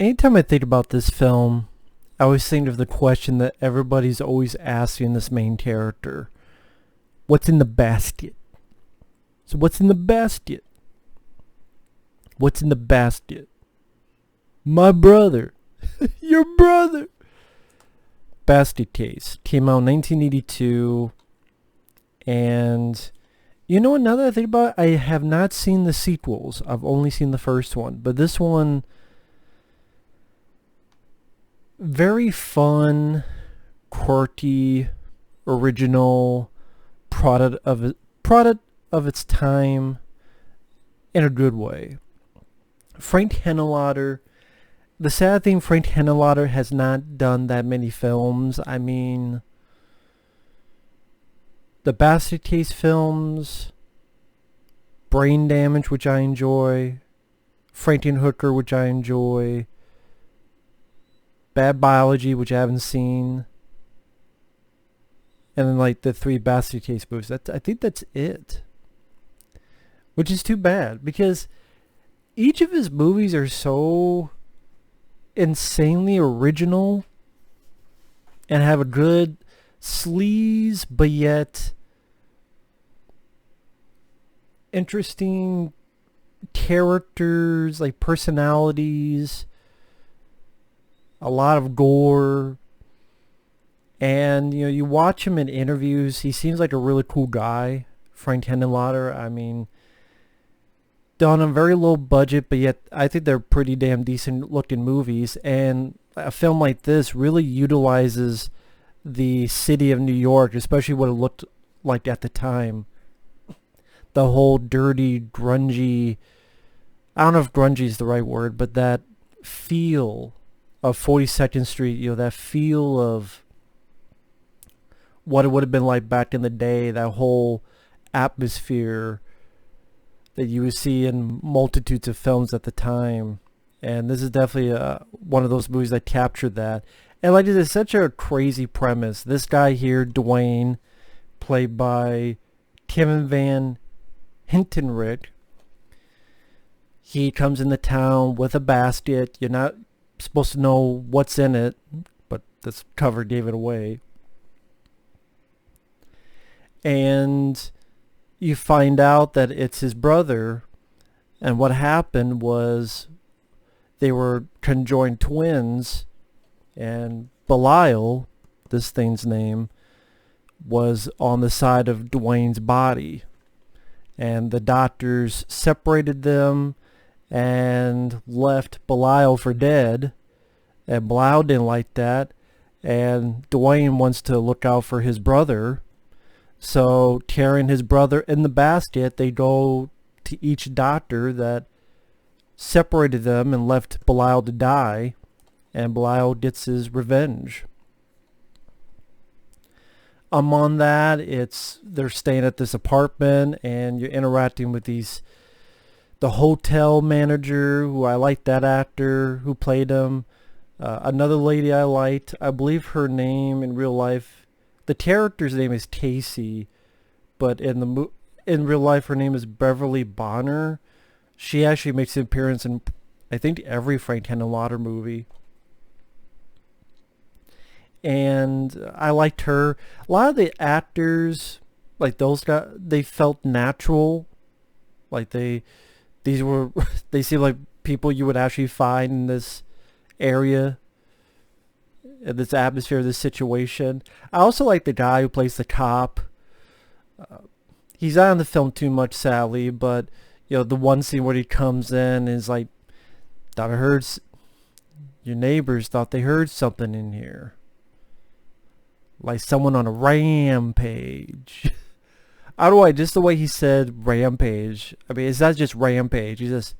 Anytime I think about this film, I always think of the question that everybody's always asking this main character. What's in the basket? So what's in the basket? What's in the basket? My brother. Your brother. Basket Case. Came out in 1982. And you know what, now that I think about it, I have not seen the sequels. I've only seen the first one. But this one, very fun, quirky, original, product of its time in a good way. Frank Henenlotter. The sad thing, Frank Henenlotter has not done that many films. I mean, the Basket Case films, Brain Damage, which I enjoy, Frankenhooker, which I enjoy, Bad Biology, which I haven't seen, and then like the 3 Basket Case movies. I think that's it. Which is too bad, because each of his movies are so insanely original and have a good sleaze, but yet interesting characters, like personalities, a lot of gore. And you know, you watch him in interviews, he seems like a really cool guy, Frank Henenlotter. I mean, done on a very low budget, but yet I think they're pretty damn decent looking movies. And a film like this really utilizes the city of New York, especially what it looked like at the time. The whole dirty, grungy, I don't know if grungy is the right word, but that feel of 42nd Street, you know, that feel of what it would have been like back in the day, that whole atmosphere that you would see in multitudes of films at the time. And this is definitely one of those movies that captured that. And like, it's such a crazy premise. This guy here, Duane, played by Tim Van Hentenryck, he comes into town with a basket. You're not supposed to know what's in it, but this cover gave it away. And you find out that it's his brother, and what happened was they were conjoined twins, and Belial, this thing's name, was on the side of Duane's body, and the doctors separated them and left Belial for dead, and Belial didn't like that, and Duane wants to look out for his brother. So, carrying his brother in the basket, they go to each doctor that separated them and left Belial to die, and Belial gets his revenge. On that, they're staying at this apartment, and you're interacting with the hotel manager, who I liked that actor who played him. Another lady I liked, I believe her name in real life, the character's name is Casey, but in real life her name is Beverly Bonner. She actually makes an appearance in, I think, every Frank Henenlotter movie. And I liked her. A lot of the actors, like those guys, they felt natural. Like they seem like people you would actually find in this area, in this atmosphere, this situation. I also like the guy who plays the cop. He's not in the film too much, sadly, but you know, the one scene where he comes in is like, thought I heard, your neighbors thought they heard something in here, like someone on a rampage. I don't know, just the way he said rampage. I mean, it's not just rampage. He's just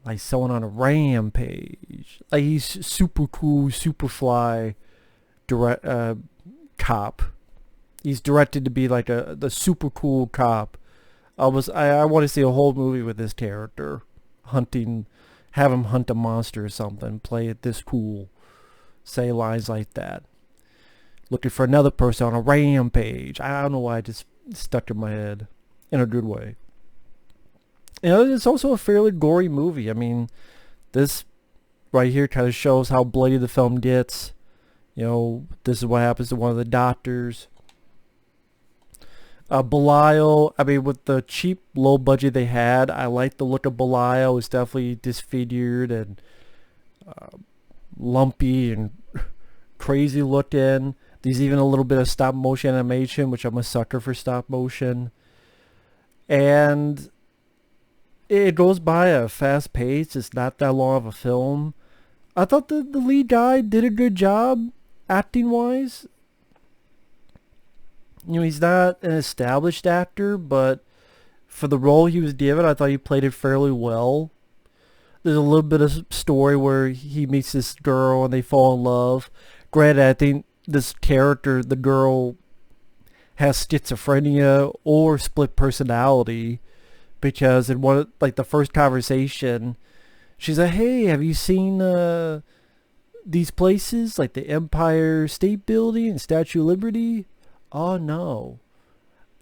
like someone on a rampage. Like, he's super cool, super fly cop. He's directed to be like the super cool cop. I want to see a whole movie with this character hunting, have him hunt a monster or something, play it this cool, say lines like that. Looking for another person on a rampage. I don't know why it just stuck in my head in a good way. You know, it's also a fairly gory movie. I mean, this right here kind of shows how bloody the film gets. You know, this is what happens to one of the doctors. Belial, I mean, with the cheap, low budget they had, I like the look of Belial. It's definitely disfigured and lumpy and crazy looking. There's even a little bit of stop motion animation, which I'm a sucker for stop motion. And it goes by at a fast pace. It's not that long of a film. I thought the lead guy did a good job acting wise. You know, he's not an established actor, but for the role he was given, I thought he played it fairly well. There's a little bit of story where he meets this girl and they fall in love. Granted, I think this character, the girl, has schizophrenia or split personality, because in one, like, the first conversation, she's like, "Hey, have you seen these places like the Empire State Building and Statue of Liberty?" "Oh no."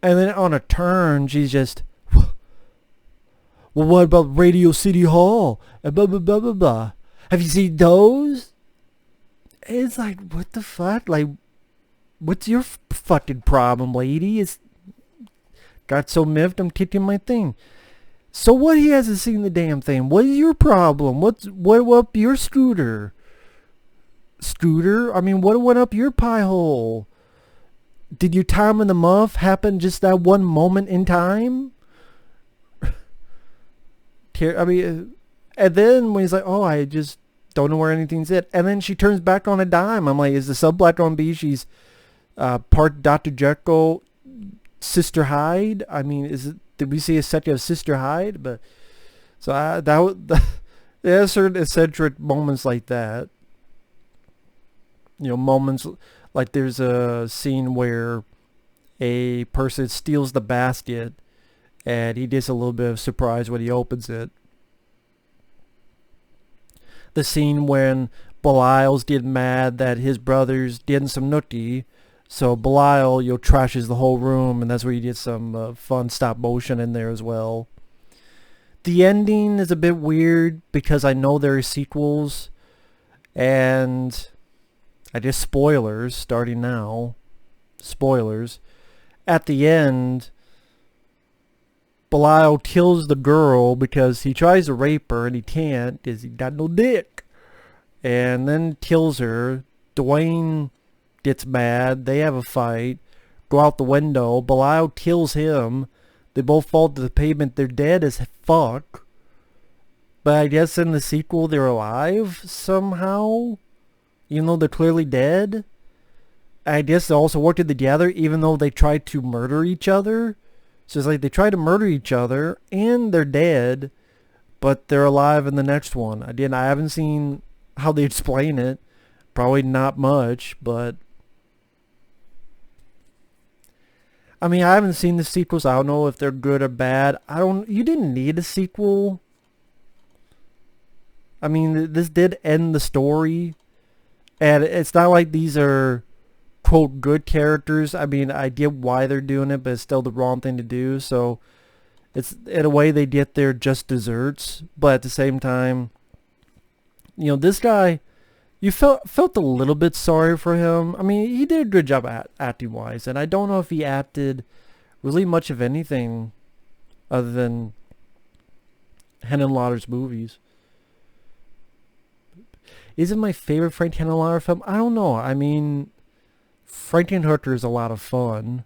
And then on a turn, she's just, "Well, what about Radio City Hall and blah blah blah blah blah? Have you seen those?" It's like, what the fuck? Like, what's your fucking problem, lady? It's got so miffed I'm kicking my thing. So what? He hasn't seen the damn thing. What is your problem? What up your scooter? Scooter? I mean, what went up your pie hole? Did your time in the muff happen just that one moment in time? I mean, and then when he's like, "Oh, I just don't know where anything's at," and then she turns back on a dime. I'm like, is the subplot going to be she's part Dr. Jekyll, Sister Hyde? I mean, did we see a set of Sister Hyde? But so there's certain eccentric moments like that. You know, moments like there's a scene where a person steals the basket and he gets a little bit of surprise when he opens it. The scene when Belial's getting mad that his brother's getting some nookie, so Belial, trashes the whole room, and that's where you get some fun stop motion in there as well. The ending is a bit weird because I know there are sequels, and I guess spoilers starting now. Spoilers. At the end, Belial kills the girl because he tries to rape her and he can't because he got no dick. And then kills her. Duane gets mad. They have a fight. Go out the window. Belial kills him. They both fall to the pavement. They're dead as fuck. But I guess in the sequel they're alive somehow, even though they're clearly dead. I guess they also worked together even though they tried to murder each other. So it's like they try to murder each other and they're dead, but they're alive in the next one. Again, I haven't seen how they explain it. Probably not much, but I mean, I haven't seen the sequels. I don't know if they're good or bad. You didn't need a sequel. I mean, this did end the story, and it's not like these are quote good characters. I mean, I get why they're doing it, but it's still the wrong thing to do. So it's, in a way, they get their just desserts, but at the same time, this guy, you felt a little bit sorry for him. I mean, he did a good job acting wise, and I don't know if he acted really much of anything other than Henenlotter's movies. Is it my favorite Frank Henenlotter film? I don't know. I mean, Frank Henenlotter is a lot of fun,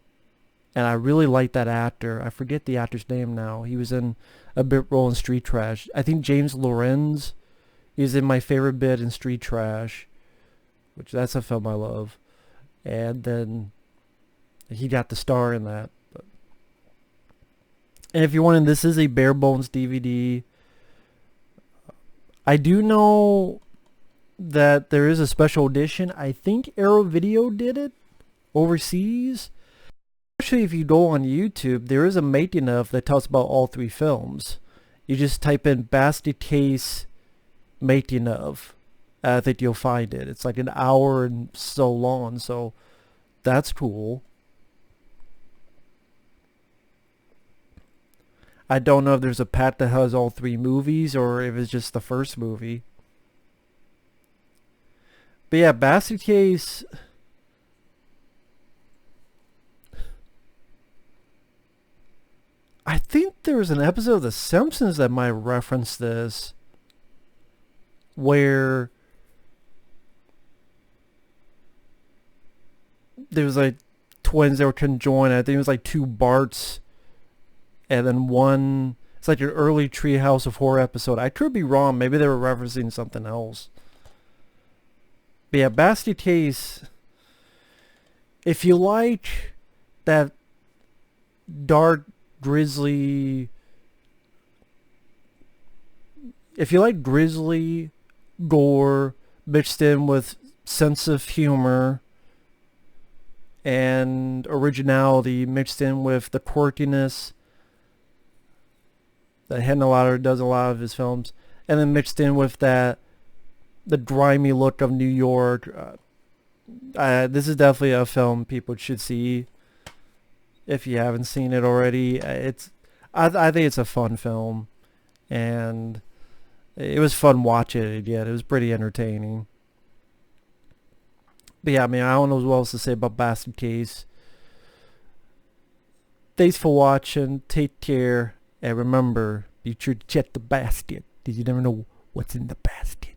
and I really like that actor. I forget the actor's name now. He was in a bit role in Street Trash. I think James Lorenz is in my favorite bit in Street Trash, which that's a film I love. And then he got the star in that. And if you're wondering, this is a bare bones DVD. I do know that there is a special edition. I think Arrow Video did it overseas. Actually, if you go on YouTube, there is a making of that talks about all three films. You just type in basket case making of. I think you'll find it. It's like an hour and so long, so that's cool. I don't know if there's a pack that has all three movies or if it's just the first movie. But yeah, Basket Case. I think there was an episode of The Simpsons that might reference this, where there was like twins that were conjoined. I think it was like two Barts, and then one. It's like an early Treehouse of Horror episode. I could be wrong. Maybe they were referencing something else. But yeah, Basket Case. If you like that dark, grisly, if you like grisly gore mixed in with sense of humor and originality mixed in with the quirkiness that Henenlotter does a lot of his films, and then mixed in with the grimy look of New York, this is definitely a film people should see if you haven't seen it already. I think it's a fun film, and it was fun watching it again. It was pretty entertaining. But yeah, I mean, I don't know what else to say about Basket Case. Thanks for watching. Take care. And remember, be sure to check the basket, because you never know what's in the basket.